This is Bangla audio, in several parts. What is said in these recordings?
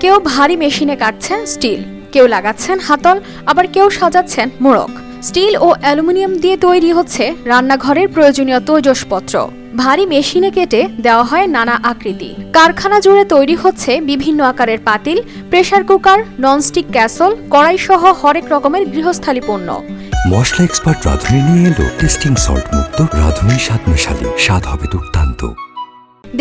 কেউ ভারী মেশিনে কাটছেন স্টিল, কেউ লাগাচ্ছেন হাতল, আবার কেউ সাজাচ্ছেন মোড়ক। স্টিল ও অ্যালুমিনিয়াম দিয়ে তৈরি হচ্ছে রান্নাঘরের প্রয়োজনীয় তৈজসপত্র। ভারী মেশিনে কেটে দেওয়া হয় নানা আকৃতি। কারখানা জুড়ে তৈরি হচ্ছে বিভিন্ন আকারের পাতিল, প্রেসার কুকার, ননস্টিক ক্যাসল, কড়াইসহ হরেক রকমের গৃহস্থালী পণ্য। মশলা এক্সপার্ট রাঁধুনি নিয়ে এলো টেস্টিং সল্ট মুক্ত রাঁধুনি স্বাদ মেশালি, স্বাদ হবে দুর্দান্ত।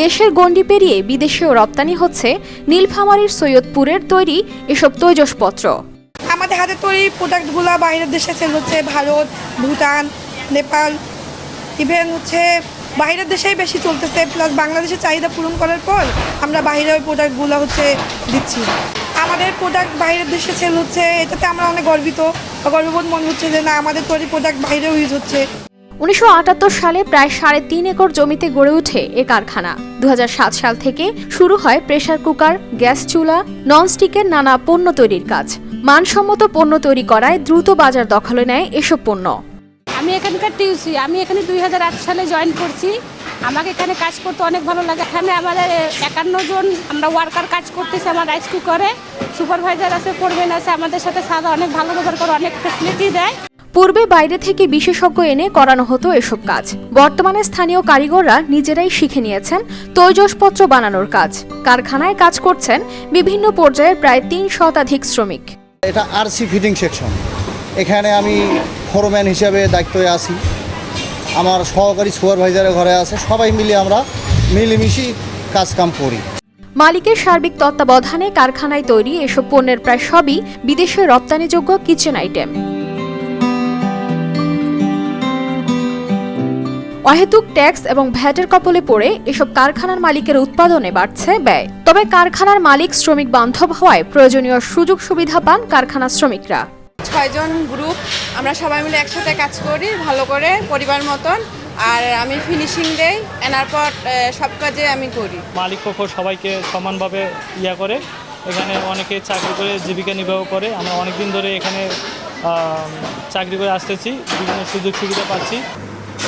দেশের গণ্ডি পেরিয়ে বিদেশেও রপ্তানি হচ্ছে নীলফামারীর সৈয়দপুরের তৈরি এসব তৈজসপত্র। আমাদের হাতে তৈরি প্রোডাক্টগুলো বাইরের দেশে সেল হচ্ছে, ভারত, ভুটান, নেপাল, ইভেন হচ্ছে বাইরের দেশেই বেশি চলতেছে। প্লাস বাংলাদেশের চাহিদা পূরণ করার পর আমরা বাইরের ওই প্রোডাক্টগুলো দিচ্ছি। আমাদের প্রোডাক্ট বাইরের দেশে সেল হচ্ছে, এটাতে আমরা অনেক গর্ববোধ মনে হচ্ছে যে না, আমাদের তৈরি প্রোডাক্ট বাইরেও ইউজ হচ্ছে। 1978 সালে প্রায় 3.5 একর জমিতে গড়ে ওঠে এ কারখানা। 2007 সাল থেকে শুরু হয় প্রেসার কুকার, গ্যাস চুলা, ননস্টিকের নানা পণ্য তৈরির কাজ। মানসম্মত পণ্য তৈরি করায় দ্রুত বাজার দখলে নেয় এসব পণ্য। আমি এখানকার টিউসি, আমি এখানে 2008 সালে জয়েন করছি। আমাকে এখানে কাজ করতে অনেক ভালো লাগে। এখানে আমাদের 51 জন আমরা ওয়ার্কার কাজ করতেছি। আমার রাইস কুকারে সুপারভাইজার আছে, ফোরম্যান আছে, আমাদের সাথে সাদা অনেক ভালো ব্যবহার করে, অনেক ফ্যাসিলিটি দেয়। পূর্বে বাইরে থেকে বিশেষজ্ঞ এনে করানো হতো এসব কাজ। বর্তমানে স্থানীয় কারিগররা নিজেরাই শিখে নিয়েছেন তৈজসপত্র বানানোর কাজ। কারখানায় কাজ করছেন বিভিন্ন পর্যায়ের প্রায় 3 শতাধিক শ্রমিক। এটা আরসি ফিটিং সেকশন। এখানে আমি ফোরম্যান হিসেবে দায়িত্বে আছি, আমার সহকারী সুপারভাইজারের ঘরে আছে। সবাই মিলে আমরা মিলেমিশে কাজকাম করি। মালিকের সার্বিক তত্ত্বাবধানে কারখানায় তৈরি এসব পণ্যের প্রায় সবই বিদেশে রপ্তানিযোগ্য কিচেন আইটেম। অহেতুক ট্যাক্স এবং ভ্যাটের কবলে পড়ে এসব কারখানার মালিকের উৎপাদনে বাড়ছে ব্যয়। তবে কারখানার মালিক শ্রমিক বান্ধব হওয়ায় প্রয়োজনীয় সুযোগ সুবিধা পান কারখানা শ্রমিকরা। 6 জন গ্রুপ, আমরা সবাই মিলে একসাথে কাজ করি ভালো করে পরিবার মতন। আর আমি ফিনিশিং দেই, এনার পর সব কাজে আমি করি। মালিক পক্ষ সবাইকে সমানভাবে করে। এখানে অনেকে চাকরি করে জীবিকা নির্বাহ করে। আমরা অনেকদিন ধরে এখানে চাকরি করে আসতেছি, বিভিন্ন সুযোগ সুবিধা পাচ্ছি।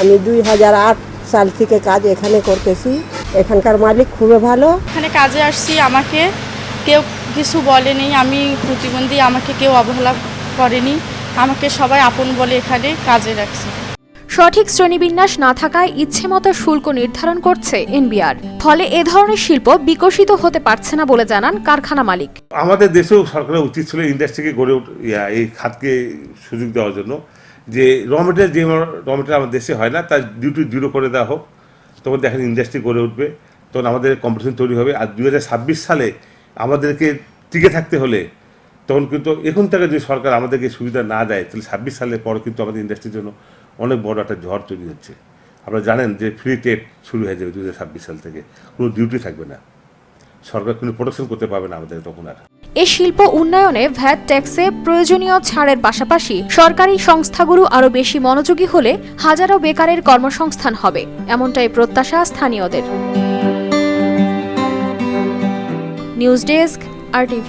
আমি 2008 সাল থেকে কাজ এখানে করতেছি। এখানকার মালিক খুবই ভালো। এখানে কাজে আসছি, আমাকে কেউ কিছু বলেনি, আমি প্রতিবন্ধী, আমাকে কেউ অবহেলা করেনি, আমাকে সবাই আপন বলে এখানে কাজে রাখছে। সঠিক শ্রেণীবিন্যাস না থাকায় ইচ্ছেমতো শুল্ক নির্ধারণ করছে এনবিআর। ফলে এ ধরনের শিল্প বিকশিত হতে পারছে না বলে জানান কারখানা মালিক। আমাদের দেশেও সরকারের উচিত ছিল ইন্ডাস্ট্রিকে গড়ে এই খাতকে সুযোগ দেওয়ার জন্য, যে র মেটেরিয়াল আমাদের দেশে হয় না, তার ডিউটি 0 করে দেওয়া হোক। তখন দেখেন ইন্ডাস্ট্রি গড়ে উঠবে, তখন আমাদের কম্পিটিশন তৈরি হবে। আর 2026 সালে আমাদেরকে টিকে থাকতে হলে তখন কিন্তু এখন থেকে যদি সরকার আমাদেরকে সুবিধা না দেয়, তাহলে 26 সালের পর কিন্তু আমাদের ইন্ডাস্ট্রির জন্য অনেক বড় একটা ঝড় তৈরি হচ্ছে। আপনারা জানেন যে ফ্রি ট্রেড শুরু হয়ে যাবে 2026 সাল থেকে, কোনো ডিউটি থাকবে না, সরকার কোনো প্রোডাকশন করতে পারবে না আমাদের তখন আর। এ শিল্প উন্নয়নে ভ্যাট ট্যাক্সে প্রয়োজনীয় ছাড়ের পাশাপাশি সরকারি সংস্থাগুলো আরও বেশি মনোযোগী হলে হাজারো বেকারের কর্মসংস্থান হবে, এমনটাই প্রত্যাশা স্থানীয়দের। News desk, RTV।